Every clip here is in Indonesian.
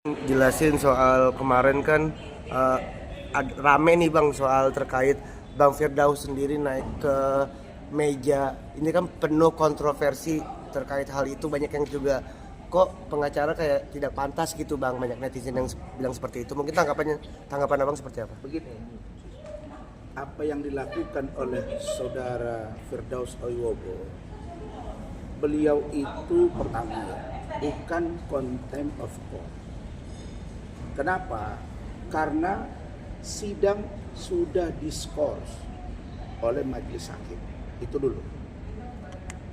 Jelasin soal kemarin kan rame nih Bang soal terkait Bang Firdaus sendiri naik ke meja. Ini kan penuh kontroversi terkait hal itu, banyak yang juga kok pengacara kayak tidak pantas gitu Bang, banyak netizen yang bilang seperti itu. Mungkin tanggapan Abang seperti apa? Begini, apa yang dilakukan oleh saudara Firdaus Oiwobo, beliau itu pertama bukan contempt of court. Kenapa? Karena sidang sudah diskors oleh majelis hakim. Itu dulu.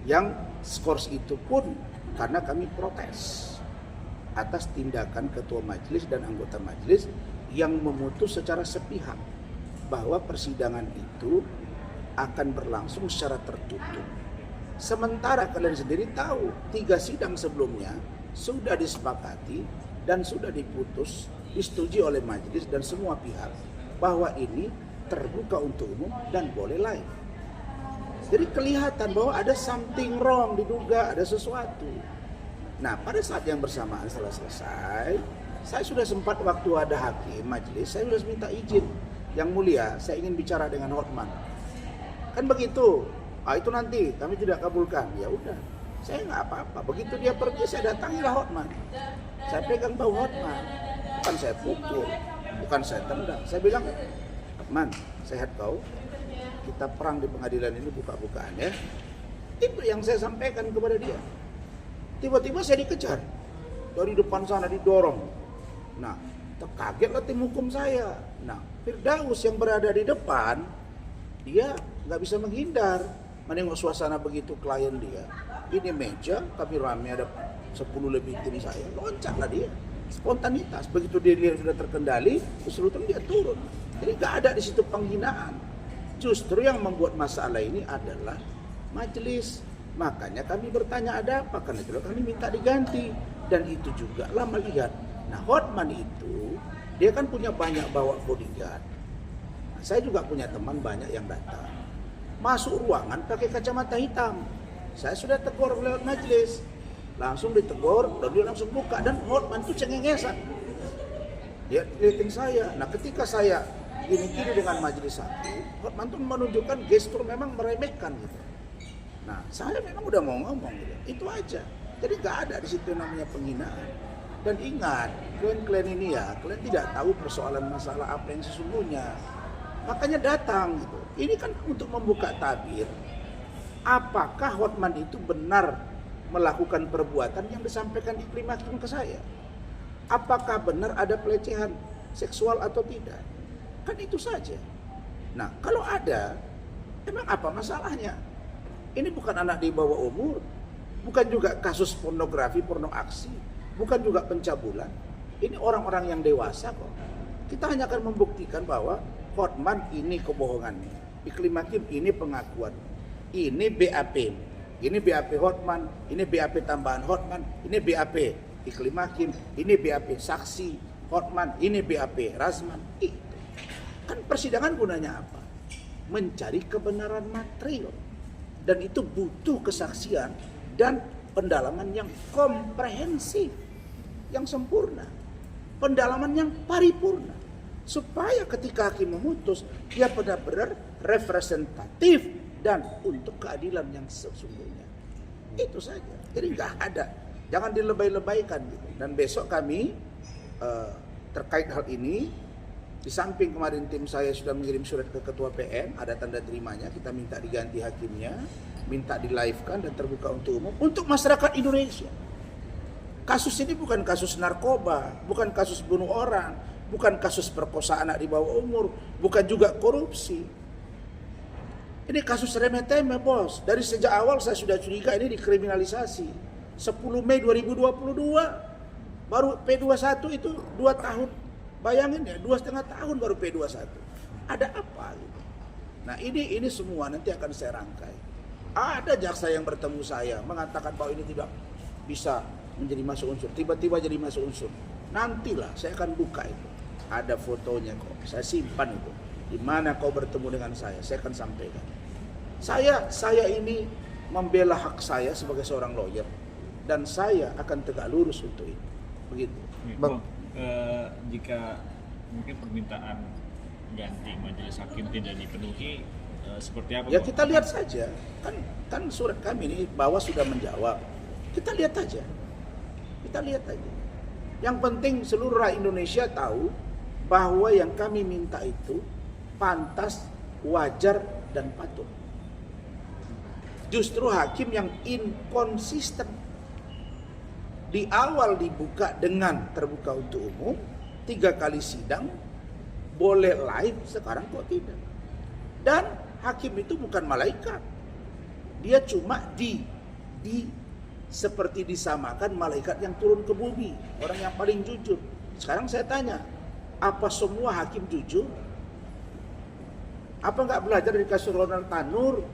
Yang skors itu pun karena kami protes atas tindakan ketua majelis dan anggota majelis yang memutus secara sepihak bahwa persidangan itu akan berlangsung secara tertutup. Sementara kalian sendiri tahu 3 sidang sebelumnya sudah disepakati dan sudah disetujui oleh majelis dan semua pihak bahwa ini terbuka untuk umum dan boleh live. Jadi kelihatan bahwa ada something wrong, diduga ada sesuatu. Nah, pada saat yang bersamaan setelah selesai, saya sudah sempat waktu ada hakim majelis, saya sudah minta izin. Yang mulia, saya ingin bicara dengan Hotman. Kan begitu. Itu nanti kami tidak kabulkan. Ya udah, saya nggak apa-apa. Begitu dia pergi, saya datangilah Hotman. Saya pegang bau Hotman. Bukan saya pukul, bukan saya tendang. Saya bilang, Hotman, sehat kau? Kita perang di pengadilan ini buka-bukaan ya. Itu yang saya sampaikan kepada dia. Tiba-tiba saya dikejar. Dari depan sana didorong. Nah, terkagetlah tim hukum saya. Nah, Firdaus yang berada di depan, dia nggak bisa menghindar. Menengok suasana begitu klien dia. Ini meja, kami rame ada 10 lebih tim saya. Loncatlah dia. Spontanitas. Begitu dia lihat sudah terkendali, keseluruhan dia turun. Jadi nggak ada di situ penghinaan. Justru yang membuat masalah ini adalah majelis. Makanya kami bertanya ada apa, karena itu kami minta diganti. Dan itu juga lah melihat. Nah, Hotman itu, dia kan punya banyak bawa bodyguard. Nah, saya juga punya teman banyak yang datang. Masuk ruangan pakai kacamata hitam. Saya sudah tegur lewat majelis. Langsung ditegur, dan dia langsung buka. Dan Hotman itu cengengesan. Dia liatin saya. Nah, ketika saya gini-gini dengan majelis hakim, Hotman itu menunjukkan gestur memang meremehkan gitu. Nah, saya memang udah mau ngomong gitu. Itu aja. Jadi nggak ada di situ namanya penghinaan. Dan ingat, klien-klien ini ya, kalian tidak tahu persoalan masalah apa yang sesungguhnya. Makanya datang gitu. Ini kan untuk membuka tabir. Apakah Hotman itu benar melakukan perbuatan yang disampaikan Iklim Hakim ke saya? Apakah benar ada pelecehan seksual atau tidak? Kan itu saja. Nah, kalau ada, emang apa masalahnya? Ini bukan anak di bawah umur, bukan juga kasus pornografi, porno aksi, bukan juga pencabulan. Ini orang-orang yang dewasa kok. Kita hanya akan membuktikan bahwa Hotman ini kebohongannya, Iklim Hakim ini pengakuan, ini BAP, ini BAP Hotman, ini BAP tambahan Hotman, ini BAP Iklim Hakim, ini BAP saksi Hotman, ini BAP Razman. Itu kan persidangan gunanya apa? Mencari kebenaran material. Dan itu butuh kesaksian dan pendalaman yang komprehensif, yang sempurna, pendalaman yang paripurna, supaya ketika hakim memutus, dia benar-benar representatif dan untuk keadilan yang sesungguhnya. Itu saja. Jadi nggak ada, jangan dilebay-lebaykan gitu. Dan besok kami terkait hal ini, di samping kemarin tim saya sudah mengirim surat ke Ketua PN, ada tanda terimanya, kita minta diganti hakimnya, minta di-live-kan dan terbuka untuk umum, untuk masyarakat Indonesia. Kasus ini bukan kasus narkoba, bukan kasus bunuh orang, bukan kasus perkosaan anak di bawah umur, bukan juga korupsi. Ini kasus remeh-temeh, bos. Dari sejak awal saya sudah curiga ini dikriminalisasi. 10 Mei 2022, baru P21 itu 2 tahun. Bayangin ya, 2,5 tahun baru P21. Ada apa gitu? Nah ini semua nanti akan saya rangkai. Ada jaksa yang bertemu saya mengatakan bahwa ini tidak bisa menjadi masuk unsur. Tiba-tiba jadi masuk unsur. Nantilah saya akan buka itu. Ada fotonya kok. Saya simpan itu. Di mana kau bertemu dengan saya akan sampaikan. Saya ini membela hak saya sebagai seorang lawyer. Dan saya akan tegak lurus untuk itu. Begitu. Bang, jika mungkin permintaan ganti majelis hakim tidak dipenuhi, seperti apa? Ya Bang? kita lihat saja, kan surat kami ini bawah sudah menjawab. Kita lihat aja, kita lihat aja. Yang penting seluruh rakyat Indonesia tahu bahwa yang kami minta itu pantas, wajar, dan patut. Justru hakim yang inkonsisten. Di awal dibuka dengan terbuka untuk umum, 3 kali sidang, boleh live, sekarang kok tidak. Dan hakim itu bukan malaikat. Dia cuma seperti disamakan malaikat yang turun ke bumi, orang yang paling jujur. Sekarang saya tanya, apa semua hakim jujur? Apa nggak belajar dari kasus Ronald Tanur,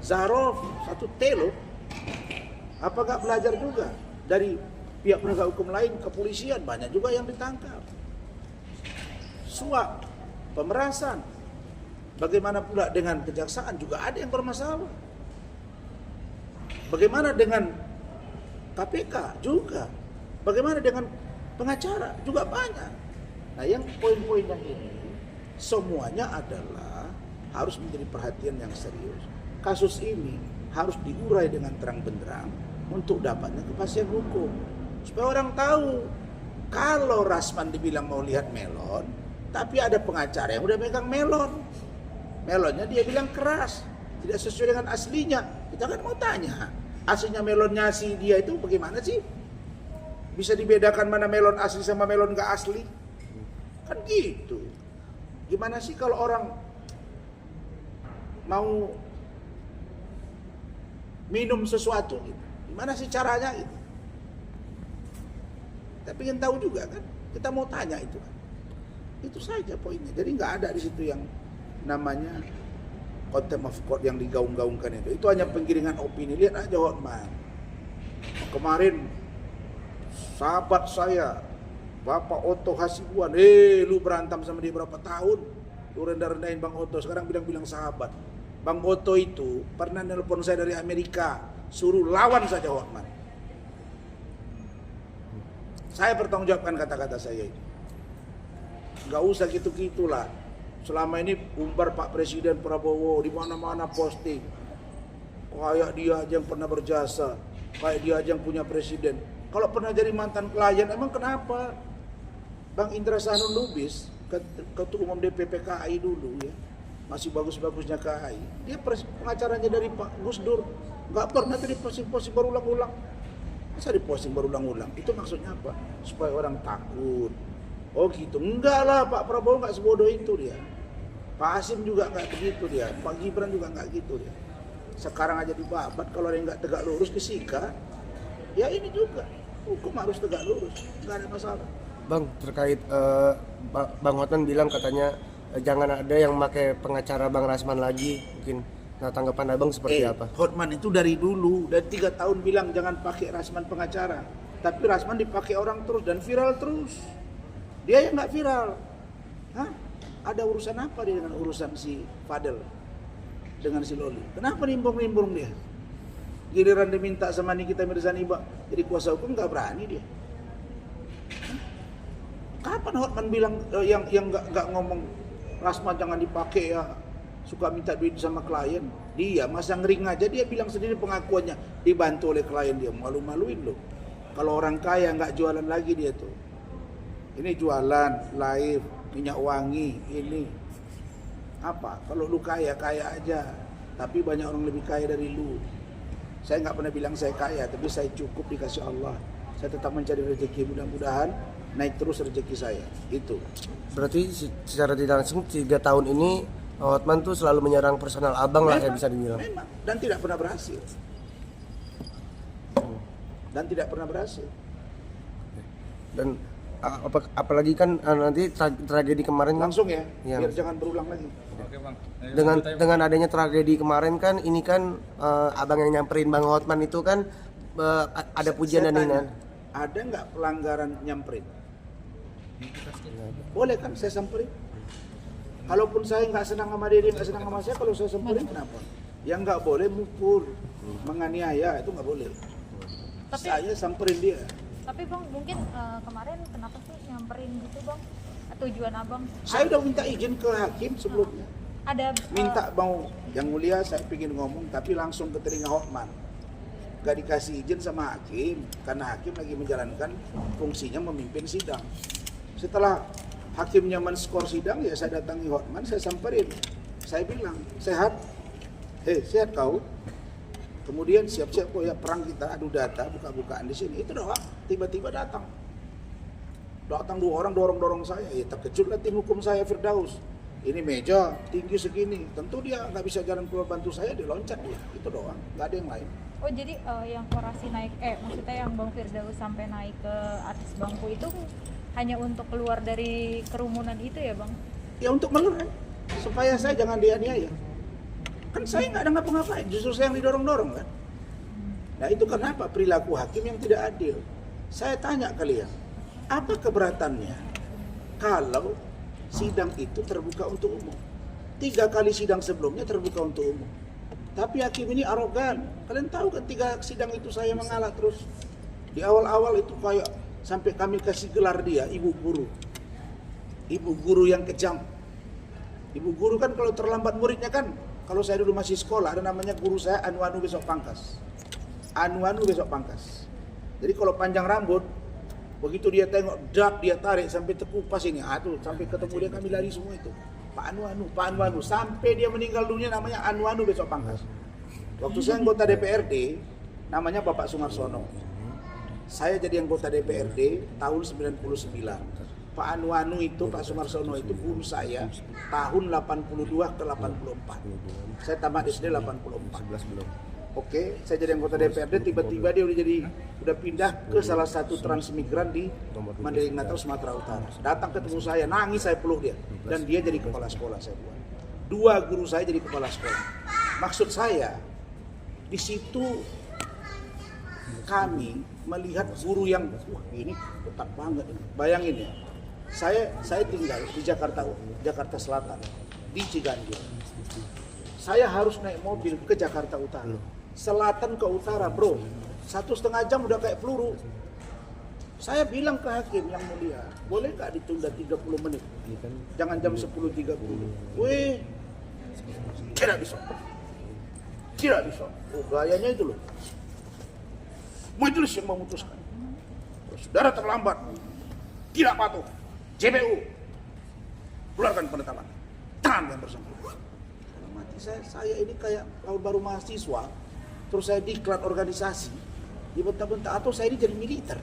Zarof, satu telo? Apa nggak belajar juga dari pihak penegak hukum lain, kepolisian, banyak juga yang ditangkap. Suap, pemerasan. Bagaimana pula dengan kejaksaan, juga ada yang bermasalah. Bagaimana dengan KPK juga. Bagaimana dengan pengacara, juga banyak. Nah, yang poin-poin yang ini semuanya adalah harus menjadi perhatian yang serius. Kasus ini harus diurai dengan terang benderang untuk dapatnya kepastian hukum. Supaya orang tahu, kalau Rasman dibilang mau lihat melon, tapi ada pengacara yang udah megang melon. Melonnya dia bilang keras, tidak sesuai dengan aslinya. Kita kan mau tanya, aslinya melonnya si dia itu bagaimana sih? Bisa dibedakan mana melon asli sama melon gak asli? Kan gitu. Gimana sih kalau orang mau minum sesuatu gitu? Gimana sih caranya gitu? Tapi ingin tahu juga kan? Kita mau tanya itu kan? Itu saja poinnya. Jadi nggak ada di situ yang namanya contempt of court yang digaung-gaungkan itu. Itu hanya penggiringan opini. Lihat aja Hotman. Kemarin sahabat saya Bapak Otto Hasibuan, lu berantem sama dia berapa tahun? Lu rendah-rendahin Bang Otto, sekarang bilang-bilang sahabat. Bang Otto itu pernah nelpon saya dari Amerika, suruh lawan saja Hotman. Saya bertanggung jawabkan kata-kata saya itu. Gak usah gitu-gitulah. Selama ini umbar Pak Presiden Prabowo di mana-mana posting. Kayak dia aja yang pernah berjasa, kayak dia aja yang punya presiden. Kalau pernah jadi mantan klien, emang kenapa? Bang Indra Sanun Lubis, Ketua Umum DPP KAI dulu ya, masih bagus-bagusnya KAI. Dia pengacaranya dari Pak Gus Dur, nggak pernah tuh diposting berulang-ulang. Masa diposting berulang-ulang? Itu maksudnya apa? Supaya orang takut. Oh gitu, enggak lah, Pak Prabowo nggak sebodoh itu dia. Pak Hasim juga nggak begitu dia, Pak Gibran juga nggak gitu dia. Sekarang aja dibabat, kalau ada yang nggak tegak lurus disikat. Ya ini juga, hukum harus tegak lurus, nggak ada masalah. Bang, terkait Bang Hotman bilang katanya jangan ada yang pakai pengacara Bang Rasman lagi, mungkin. Nah, tanggapan Abang seperti apa? Hotman itu dari dulu, dari 3 tahun bilang jangan pakai Rasman pengacara. Tapi Rasman dipakai orang terus dan viral terus. Dia yang nggak viral. Hah? Ada urusan apa dia dengan urusan si Fadel? Dengan si Loli? Kenapa nimbung-nimbung dia? Giliran diminta sama Nikita Mirzani jadi kuasa hukum nggak berani dia. Kapan Hotman bilang yang nggak ngomong Rasman jangan dipakai ya, suka minta duit sama klien? Dia masa ngering aja, dia bilang sendiri pengakuannya dibantu oleh klien dia, malu-maluin loh. Kalau orang kaya nggak jualan lagi dia tuh. Ini jualan live minyak wangi ini apa? Kalau lu kaya aja, tapi banyak orang lebih kaya dari lu. Saya nggak pernah bilang saya kaya, tapi saya cukup dikasih Allah. Saya tetap mencari rezeki, mudah-mudahan naik terus rezeki saya. Itu. Berarti secara tidak langsung 3 tahun ini Hotman tuh selalu menyerang personal Abang lah, ya bisa dibilang. Memang, dan tidak pernah berhasil. Dan tidak pernah berhasil. Dan apalagi kan nanti tragedi kemarin kan, Langsung ya, Iya. biar jangan berulang lagi. Oke Bang. dengan adanya tragedi kemarin kan ini kan Abang yang nyamperin Bang Hotman itu kan ada pujian dan Saya hinaan. tanya, ada nggak pelanggaran nyamperin? Boleh kan saya samperin? Kalaupun saya nggak senang sama dia nggak senang sama saya, kalau saya samperin kenapa? Yang nggak boleh mukul, menganiaya, itu nggak boleh. Tapi- Saya samperin dia. Tapi Bang, mungkin kemarin kenapa sih itu bang? Tujuan abang? Saya udah minta izin ke hakim sebelumnya. Ada Minta mau, yang mulia saya ingin ngomong tapi langsung ke telinga Hotman. Gak dikasih izin sama hakim karena hakim lagi menjalankan fungsinya memimpin sidang. Setelah hakimnya men-skor sidang, ya saya datangi Hotman, saya samperin. Saya bilang, sehat? Sehat kau? Kemudian siap-siap kok ya perang kita, adu data, buka-bukaan di sini. Itu doang, tiba-tiba datang. Datang 2 orang dorong-dorong saya, ya terkejutlah tim hukum saya Firdaus. Ini meja tinggi segini, tentu dia nggak bisa jalan keluar bantu saya, dia loncat dia. Itu doang, nggak ada yang lain. Oh jadi yang Korasi naik, maksudnya yang Bang Firdaus sampai naik ke atas bangku itu hanya untuk keluar dari kerumunan itu ya bang? Ya untuk mengerem, supaya saya jangan dianiaya. Kan saya nggak ada ngapa-ngapain, justru saya yang didorong-dorong kan. Nah itu kenapa perilaku hakim yang tidak adil. Saya tanya kalian, apa keberatannya kalau sidang itu terbuka untuk umum? 3 kali sidang sebelumnya terbuka untuk umum. Tapi hakim ini arogan. Kalian tahu kan 3 sidang itu saya mengalah terus. Di awal-awal itu kayak sampai kami kasih gelar dia ibu guru. Ibu guru yang kejam. Ibu guru kan kalau terlambat muridnya kan, kalau saya dulu masih sekolah ada namanya guru saya Anu besok pangkas. Anu besok pangkas. Jadi kalau panjang rambut, begitu dia tengok dak dia tarik sampai terkupas ini, tuh sampai ketemu dia kami lari semua itu. Pak Anu, sampai dia meninggal dunia namanya Anu besok pangkas. Waktu saya anggota DPRD, namanya Bapak Sumarsono. Saya jadi anggota DPRD tahun 99. Pak Anu itu, Pak Sumarsono itu guru saya tahun 82 ke 84. Saya tamat SD 84. Oke, saya jadi anggota DPRD, tiba-tiba dia udah pindah ke salah satu transmigran di Mandailing Natal, Sumatera Utara. Datang ketemu saya, nangis saya peluk dia. Dan dia jadi kepala sekolah saya buat. 2 guru saya jadi kepala sekolah. Maksud saya, di situ kami melihat guru yang, wah ini ketat banget ini. Bayangin ya, saya tinggal di Jakarta Selatan, di Ciganjur. Saya harus naik mobil ke Jakarta Utara. Selatan ke utara bro, 1,5 jam udah kayak peluru. Saya bilang ke hakim yang mulia, boleh gak ditunda 30 menit? Jangan jam 10.30. Weh, tidak bisa. Oh gayanya itu loh. Majelis yang memutuskan. Saudara terlambat, tidak patuh. JPU, keluarkan penetapan. Tangan yang bersangkutan. Mati saya ini kayak baru mahasiswa. Terus saya diklat organisasi, dibentak-bentak, atau saya ini jadi militer.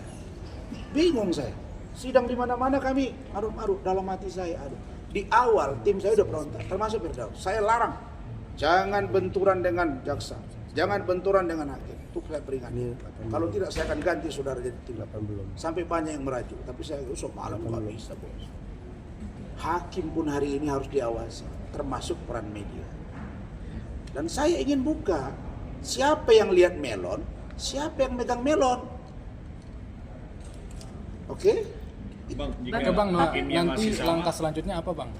Bingung saya. Sidang di mana-mana kami, aduh, dalam hati saya, Di awal tim saya udah berontak, termasuk Firdaus. Saya larang, jangan benturan dengan jaksa, jangan benturan dengan hakim. Itu saya peringatkan. Kalau tidak saya akan ganti saudara jadi tim. Sampai banyak yang merajuk, tapi saya usah malam nggak bisa bos. Hakim pun hari ini harus diawasi, termasuk peran media. Dan saya ingin buka. Siapa yang lihat melon, siapa yang megang melon. Oke? Bang, Bang, hakimnya nanti masih sama, langkah selanjutnya apa bang?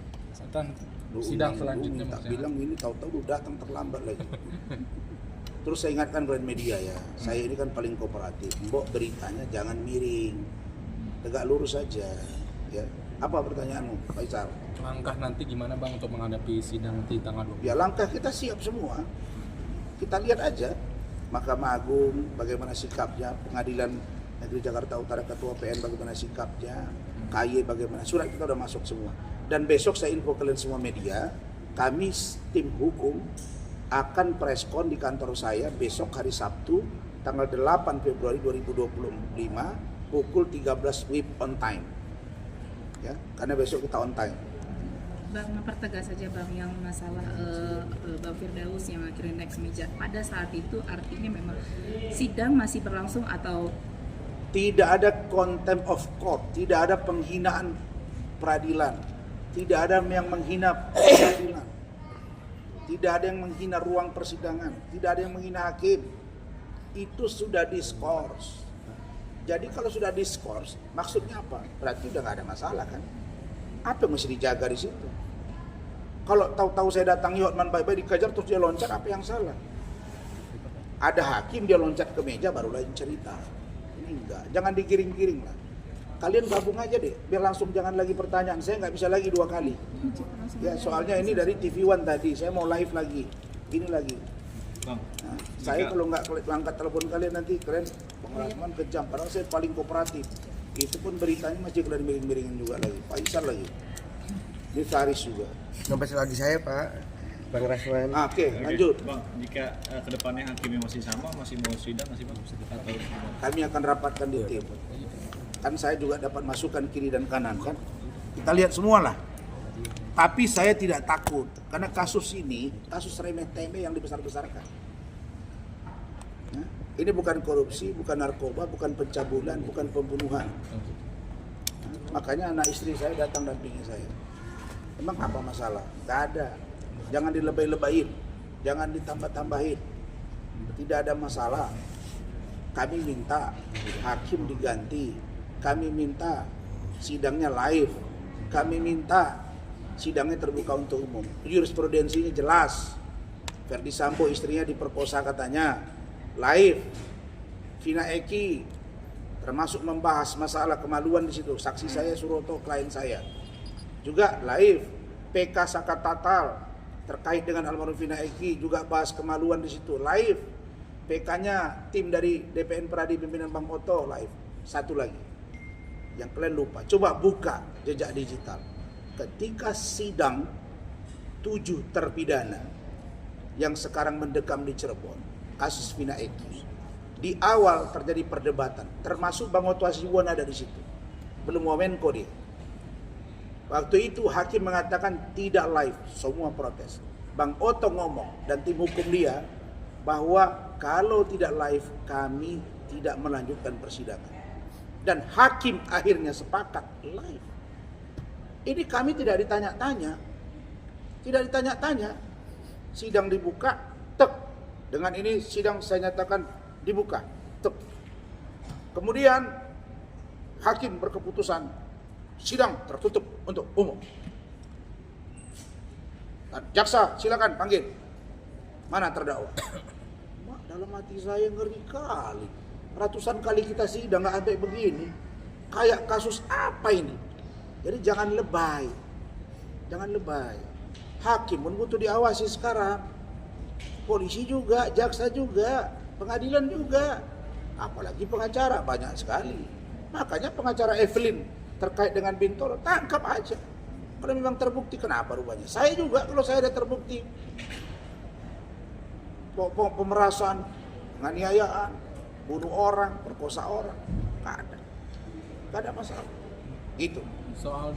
Sidang selanjutnya Tak maksudnya. bilang ini tahu-tahu datang terlambat lagi. Terus saya ingatkan kepada media ya, saya ini kan paling kooperatif. Mbok beritanya jangan miring, tegak lurus saja. Ya, apa pertanyaanmu, Faisal? Langkah nanti gimana bang untuk menghadapi sidang nanti tanggal 20? Ya langkah kita siap semua. Kita lihat aja Mahkamah Agung bagaimana sikapnya, Pengadilan Negeri Jakarta Utara Ketua PN bagaimana sikapnya, KY bagaimana, surat kita udah masuk semua. Dan besok saya info kalian semua media, kami tim hukum akan preskon di kantor saya besok hari Sabtu tanggal 8 Februari 2025 pukul 13 WIB on time. Ya, karena besok kita on time. Bang, mempertegas saja Bang yang masalah Bang Firdaus yang akhirnya naik meja. Pada saat itu artinya memang sidang masih berlangsung atau tidak ada contempt of court, tidak ada penghinaan peradilan, tidak ada yang menghina peradilan, tidak ada yang menghina ruang persidangan, tidak ada yang menghina hakim. Itu sudah diskors. Jadi kalau sudah diskors, maksudnya apa? Berarti udah nggak ada masalah kan? Apa yang mesti dijaga di situ? Kalau tahu-tahu saya datangi Hotman baik-baik dikejar terus dia loncat, apa yang salah? Ada hakim dia loncat ke meja baru lain cerita. Ini enggak, jangan digiring-giring lah. kalian gabung aja deh, biar langsung jangan lagi pertanyaan. Saya nggak bisa lagi 2 kali. Ya soalnya ini dari TV One tadi, saya mau live lagi. Ini lagi. Bang, Nah, saya kalau nggak angkat telepon kalian nanti kalian Bang Rasman kejam. Padahal saya paling kooperatif. Itu pun beritanya masih kalian miring-miringin juga lagi. Faisal lagi. Ini Faris juga. Sampai lagi saya Pak, Bang Rasman. Oke, lanjut. Bang, jika kedepannya hakimnya masih sama, masih mau sidang masih bang? Atau Kami akan rapatkan di tim. Kan saya juga dapat masukan kiri dan kanan kan. Kita lihat semua lah. Tapi saya tidak takut karena kasus ini kasus remeh-temeh yang dibesar-besarkan. Nah, ini bukan korupsi, bukan narkoba, bukan pencabulan, bukan pembunuhan. Nah, makanya anak istri saya datang dampingi saya. Emang apa masalah? Gak ada. Jangan dilebay-lebayin, jangan ditambah-tambahin. Tidak ada masalah. Kami minta hakim diganti. Kami minta sidangnya live. Kami minta sidangnya terbuka untuk umum. Jurisprudensinya jelas. Verdi Sambo istrinya diperkosa katanya. Live. Vina Eki termasuk membahas masalah kemaluan di situ. Saksi saya Suroto, klien saya. Juga live. PK Sakat Tatal terkait dengan almarhum Vina Eki juga bahas kemaluan di situ. Live. PK-nya tim dari DPN Pradi pimpinan Bang Oto live. Satu lagi yang kalian lupa, coba buka jejak digital. Ketika sidang 7 terpidana yang sekarang mendekam di Cirebon, kasus Vina Eki, di awal terjadi perdebatan, termasuk Bang Oto Hasibuan ada di situ, belum Wamenko dia. Waktu itu hakim mengatakan tidak live, semua protes. Bang Oto ngomong dan tim hukum dia bahwa kalau tidak live kami tidak melanjutkan persidangan. Dan hakim akhirnya sepakat live. Ini kami tidak ditanya-tanya. Tidak ditanya-tanya. Sidang dibuka, tek. Dengan ini sidang saya nyatakan dibuka, tek. Kemudian hakim berkeputusan sidang tertutup untuk umum. Jaksa silakan panggil. Mana terdakwa? Mak, dalam hati saya ngeri kali. Ratusan kali kita sidang nggak sampai begini. Kayak kasus apa ini? Jadi jangan lebay. Jangan lebay. Hakim pun butuh diawasi sekarang. Polisi juga, jaksa juga, pengadilan juga. Apalagi pengacara banyak sekali. Makanya pengacara Evelyn terkait dengan Bintoro tangkap aja. Kalau memang terbukti kenapa rupanya? Saya juga kalau saya ada terbukti pemerasan, penganiayaan, bunuh orang, perkosa orang, nggak ada masalah. Gitu. Soal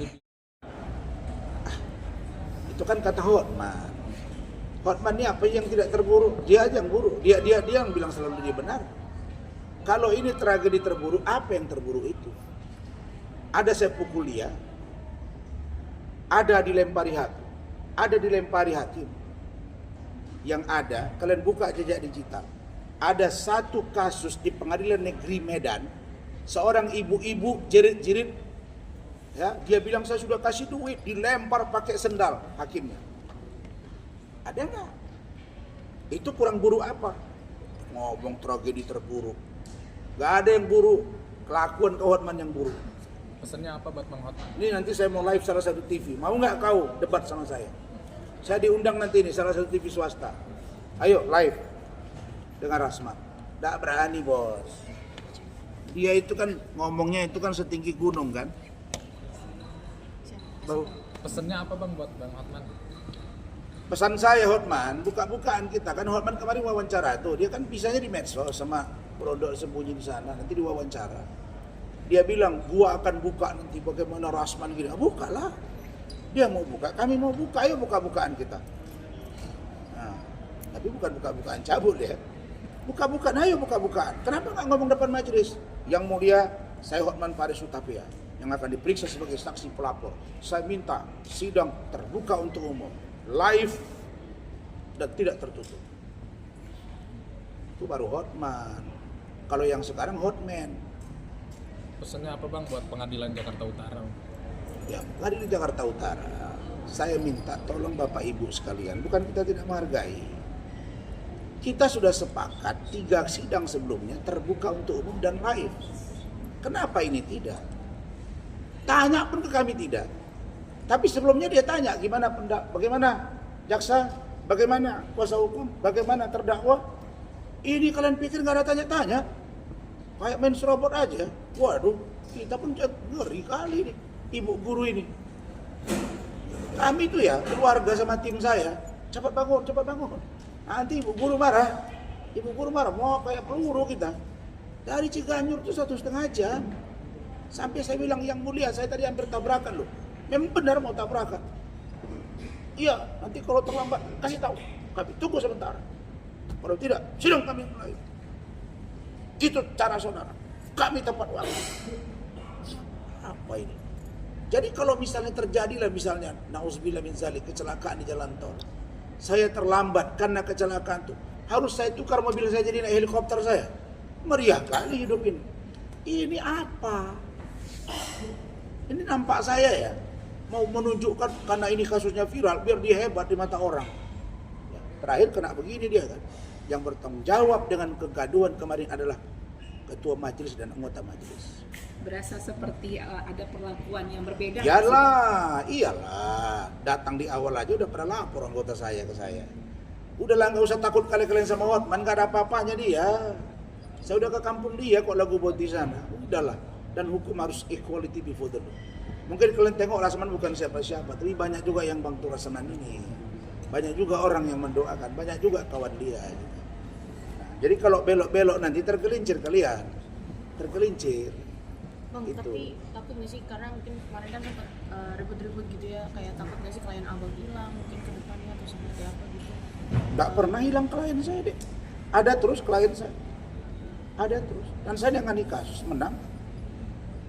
Itu kan kata Hotman. Hotman ini apa yang tidak terburu? Dia aja yang buru. Dia yang bilang selalu dia benar. Kalau ini tragedi terburu, apa yang terburu itu? Ada saya pukul dia, ada dilempari hakim, ada dilempari hakim. Yang ada, kalian buka jejak digital. Ada satu kasus di Pengadilan Negeri Medan, seorang ibu-ibu jerit-jerit, ya, dia bilang saya sudah kasih duit, dilempar pakai sendal hakimnya. Ada nggak? Itu kurang buruk apa? Ngomong tragedi terburuk. Gak ada yang buruk, kelakuan ke Hotman yang buruk. pesannya apa buat Bang Hotman? Ini nanti saya mau live salah satu TV. Mau nggak kau debat sama saya? Saya diundang nanti ini salah satu TV swasta. Ayo live dengan Rasman. Nggak berani bos. Dia itu kan ngomongnya itu kan setinggi gunung kan. Pesannya apa Bang buat Bang Hotman? Pesan saya Hotman, buka-bukaan kita kan. Hotman kemarin wawancara tuh, dia kan bisanya di medsos sama produk sembunyi di sana. Nanti diwawancara. Dia bilang, gua akan buka nanti bagaimana Rasman gini. Bukalah. Dia mau buka, kami mau buka, ayo buka-bukaan kita. Nah, tapi bukan buka-bukaan cabut ya. Buka-bukaan, ayo buka-bukaan. Kenapa nggak ngomong depan majelis? Yang mulia, saya Hotman Paris Hutapea yang akan diperiksa sebagai saksi pelapor. Saya minta sidang terbuka untuk umum, live dan tidak tertutup. Itu baru Hotman. Kalau yang sekarang Hotman. Pesannya apa Bang buat pengadilan Jakarta Utara? Ya, pengadilan Jakarta Utara. Saya minta tolong Bapak Ibu sekalian, bukan kita tidak menghargai. Kita sudah sepakat 3 sidang sebelumnya terbuka untuk umum dan live. Kenapa ini tidak? Tanya pun ke kami tidak. Tapi sebelumnya dia tanya bagaimana jaksa, bagaimana kuasa hukum, bagaimana terdakwa. Ini kalian pikir nggak ada tanya-tanya? Kayak main serobot aja. Waduh, kita pun ngeri kali nih, ibu guru ini. Kami itu ya, keluarga sama tim saya, cepat bangun, cepat bangun. Nanti ibu guru marah, mau kayak peluru kita. Dari Ciganjur itu 1,5 jam. Sampai saya bilang, yang mulia, saya tadi hampir tabrakan loh. Memang benar mau tabrakan. Iya, nanti kalau terlambat, kasih tahu. Kami tunggu sebentar. Kalau tidak, sidang kami mulai. Itu cara saudara. Kami tepat waktu. Apa ini? Jadi kalau misalnya terjadilah misalnya, na'udzubillah min zalik, kecelakaan di jalan tol. Saya terlambat karena kecelakaan itu. Harus saya tukar mobil saya jadi naik helikopter saya. Meriah kali hidup ini. Ini apa? Ini nampak saya ya. Mau menunjukkan karena ini kasusnya viral, biar dia hebat di mata orang. Ya, terakhir kena begini dia kan. Yang bertanggung jawab dengan kegaduhan kemarin adalah ketua majelis dan anggota majelis. Berasa seperti ada perlakuan yang berbeda. Iyalah. Datang di awal aja udah pernah lapor anggota saya ke saya. Udahlah, nggak usah takut kalian sama Hotman, nggak ada apa-apanya dia. Saya udah ke kampung dia kok lagu buat di sana. Udahlah. Dan hukum harus equality before the law. Mungkin kalian tengok Rasman bukan siapa-siapa, tapi banyak juga yang bantu Rasman ini. Banyak juga orang yang mendoakan, banyak juga kawan dia. Gitu. Nah, jadi kalau belok-belok nanti tergelincir kalian. Tergelincir. Bang, Gitu. tapi takut nggak sih, karena mungkin kemarin kan sempat ribut-ribut gitu ya, kayak takut nggak sih klien abang hilang mungkin ke depannya atau seperti apa gitu? Nggak pernah hilang klien saya deh. Ada terus klien saya. Ada terus. Dan saya nangani kasus menang.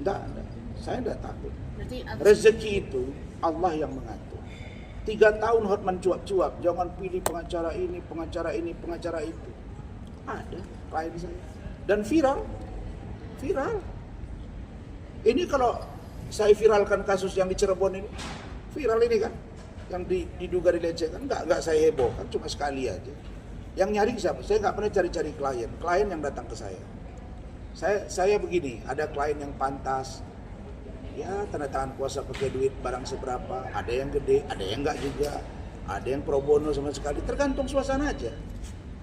Nggak ada. Saya nggak takut. Berarti Rezeki itu Allah yang mengatur. 3 tahun Hotman cuap-cuap. Jangan pilih pengacara ini, pengacara ini, pengacara itu. Ada klien saya. Dan viral. Viral. Ini kalau saya viralkan kasus yang di Cirebon ini. Viral ini kan. Yang diduga dilecehkan. Enggak saya hebohkan. Cuma sekali aja. Yang nyari siapa? Saya nggak pernah cari-cari klien. Klien yang datang ke saya. Saya begini, ada klien yang pantas, ya tanda tangan kuasa pakai duit barang seberapa, ada yang gede, ada yang enggak juga, ada yang pro bono sama sekali, tergantung suasana aja.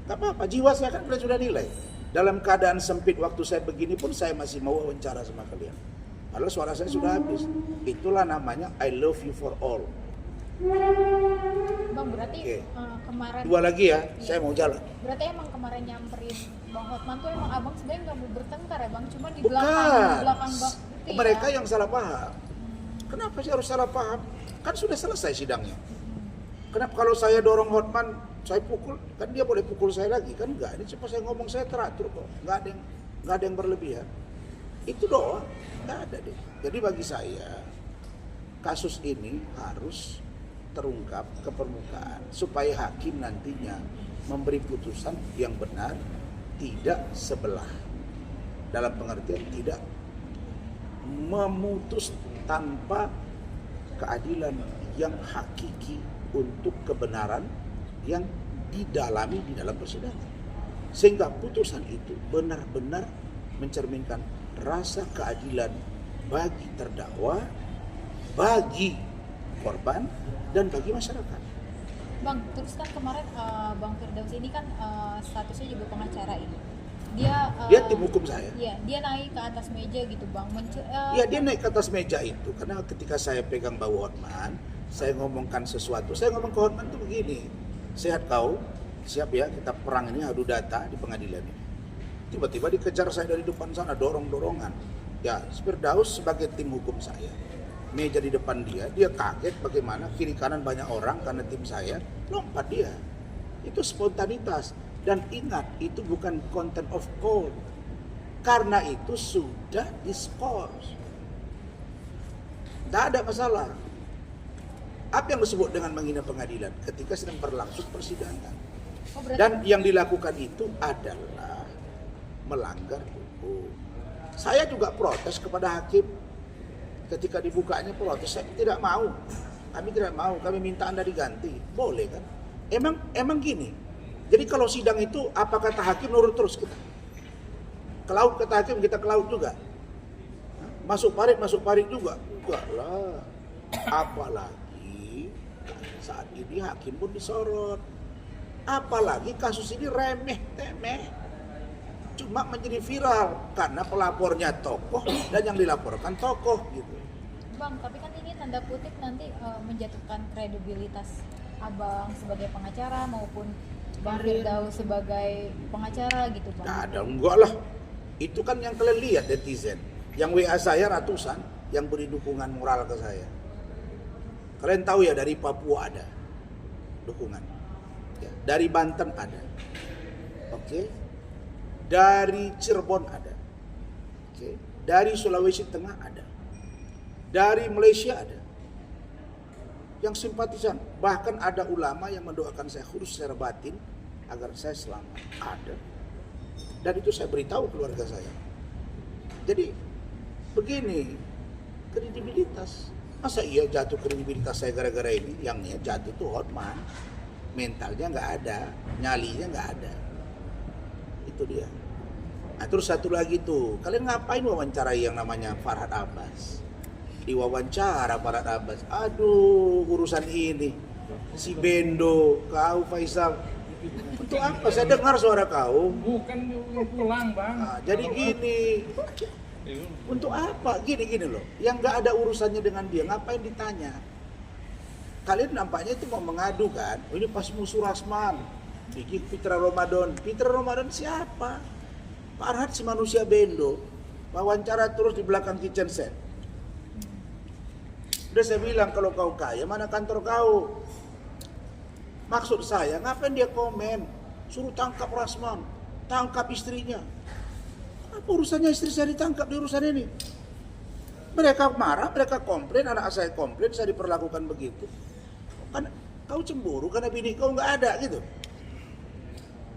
Gak apa-apa, jiwa saya kan kalian sudah nilai. Dalam keadaan sempit waktu saya begini pun saya masih mau wawancara sama kalian. Padahal suara saya sudah habis. Itulah namanya I love you for all. Bang, berarti Oke. kemarin 2 lagi ya, saya mau jalan. berarti emang kemarin nyamperin Bang Hotman tuh emang abang sebenarnya nggak mau bertengkar ya bang, cuma di Bukan. belakang bang itu Mereka ya. yang salah paham. Kenapa sih harus salah paham? Kan sudah selesai sidangnya. Kenapa kalau saya dorong Hotman, saya pukul, kan dia boleh pukul saya lagi? Kan enggak, ini cuma saya ngomong saya teratur kok. Enggak ada yang berlebihan. Itu doang, enggak ada deh. Jadi bagi saya, kasus ini harus terungkap ke permukaan supaya hakim nantinya memberi putusan yang benar, tidak sebelah. Dalam pengertian tidak memutus tanpa keadilan yang hakiki untuk kebenaran yang didalami di dalam persidangan. Sehingga putusan itu benar-benar mencerminkan rasa keadilan bagi terdakwa, bagi korban, dan bagi masyarakat. Bang, terus kan kemarin Bang Firdaus ini kan statusnya juga pengacara ini. Dia Tim hukum saya. Iya, dia naik ke atas meja gitu bang. Ya dia naik ke atas meja itu karena ketika saya pegang bau Hotman, saya ngomongkan sesuatu. Saya ngomong ke Hotman itu begini, sehat kau, siap ya kita perang ini adu data di pengadilan ini. Tiba-tiba dikejar saya dari depan sana, dorong-dorongan. Ya, Firdaus sebagai tim hukum saya, meja di depan dia kaget bagaimana kiri kanan banyak orang karena tim saya, lompat dia. Itu spontanitas. Dan ingat, itu bukan content of court. Karena itu sudah diskors. Tidak ada masalah. Apa yang disebut dengan menghina pengadilan? Ketika sedang berlangsung persidangan. Dan yang dilakukan itu adalah melanggar hukum. Saya juga protes kepada hakim. Ketika dibukanya protes, saya tidak mau. Kami tidak mau, kami minta Anda diganti. Boleh kan? Emang gini. Jadi kalau sidang itu apa kata hakim nurut terus kita. Ke laut kata hakim kita ke laut juga. masuk parit juga. Enggak lah. Apalagi saat ini hakim pun disorot. Apalagi kasus ini remeh-temeh. Cuma menjadi viral karena pelapornya tokoh dan yang dilaporkan tokoh gitu. Bang, tapi kan ini tanda kutip nanti menjatuhkan kredibilitas Abang sebagai pengacara maupun Bang Firdaus sebagai pengacara gitu Bang. Nggak ada, enggak lah. Itu kan yang kalian lihat netizen. Yang WA saya ratusan yang beri dukungan moral ke saya. Kalian tahu ya, dari Papua ada dukungan. Ya, dari Banten ada. Oke. Dari Cirebon ada. Oke. Dari Sulawesi Tengah ada. Dari Malaysia ada. Yang simpatisan, bahkan ada ulama yang mendoakan saya khusus secara batin agar saya selamat. Ada. Dan itu saya beritahu keluarga saya. Jadi begini, kredibilitas. Masa iya jatuh kredibilitas saya gara-gara ini? Yang jatuh tuh Hotman. Mentalnya nggak ada, nyalinya nggak ada. Itu dia. Nah, terus satu lagi tuh, kalian ngapain wawancarai yang namanya Farhad Abbas? Diwawancara Farhad Abbas. Aduh, urusan ini. Si Bendo, kau Faisal. Untuk apa? Saya dengar suara kau. Bukan pulang bang. Nah, jadi gini. Untuk apa? Gini loh. Yang nggak ada urusannya dengan dia, ngapain ditanya? Kalian nampaknya itu mau mengadu kan? Oh, ini pas musuh Rasman. Bikin Fitra Ramadan. Fitra Ramadan siapa? Farhad si manusia Bendo. Wawancara terus di belakang kitchen set. Udah saya bilang, kalau kau kaya, mana kantor kau? Maksud saya, ngapain dia komen? Suruh tangkap Rasman, tangkap istrinya. Apa urusannya istri saya ditangkap di urusan ini? Mereka marah, mereka komplain, anak saya komplain, saya diperlakukan begitu. Kan kau cemburu karena bini kau nggak ada gitu.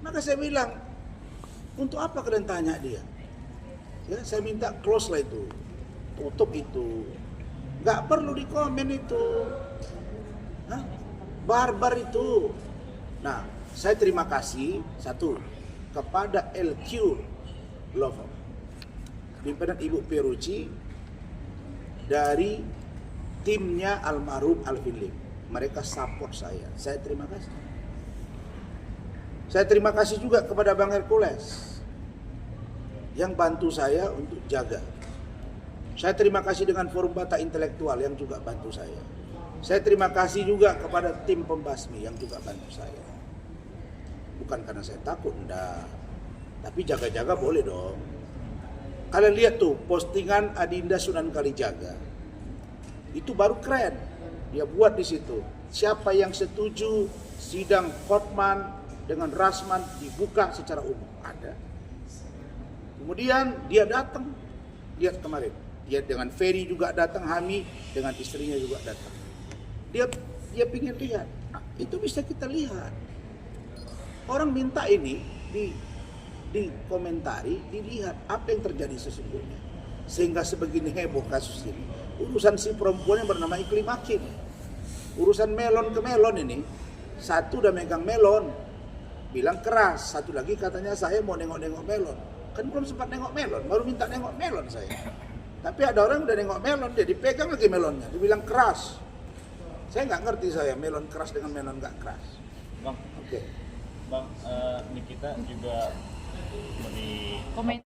Maka saya bilang, untuk apa kalian tanya dia? Ya, saya minta close lah itu, tutup itu. Nggak perlu dikomen itu. Hah? Barbar itu. Nah, saya terima kasih satu kepada LQ Lover, pimpinan Ibu Peruci dari timnya almarhum Alvin Lim. Mereka support saya. Saya terima kasih. Saya terima kasih juga kepada Bang Hercules yang bantu saya untuk jaga. Saya terima kasih dengan Forum Batak Intelektual yang juga bantu saya. Saya terima kasih juga kepada tim pembasmi yang juga bantu saya. Bukan karena saya takut, enggak. Tapi jaga-jaga boleh dong. Kalian lihat tuh postingan Adinda Sunan Kalijaga. Itu baru keren. Dia buat di situ. Siapa yang setuju sidang Hotman dengan Rasman dibuka secara umum? Ada. Kemudian dia datang. Lihat kemarin. Dia dengan Ferry juga datang, Hami dengan istrinya juga datang. Dia pingin lihat. Nah, itu bisa kita lihat. Orang minta ini di komentari, dilihat apa yang terjadi sesungguhnya. Sehingga sebegini heboh kasus ini. Urusan si perempuan yang bernama Iklim Hakim. Urusan melon ke melon ini. Satu udah megang melon, bilang keras. Satu lagi katanya saya mau nengok-nengok melon. Kan belum sempat nengok melon, baru minta nengok melon saya. Tapi ada orang udah nengok melon, dia dipegang lagi melonnya, dibilang keras. Saya nggak ngerti saya melon keras dengan melon nggak keras. Bang, Oke. Bang, Nikita juga beri Komen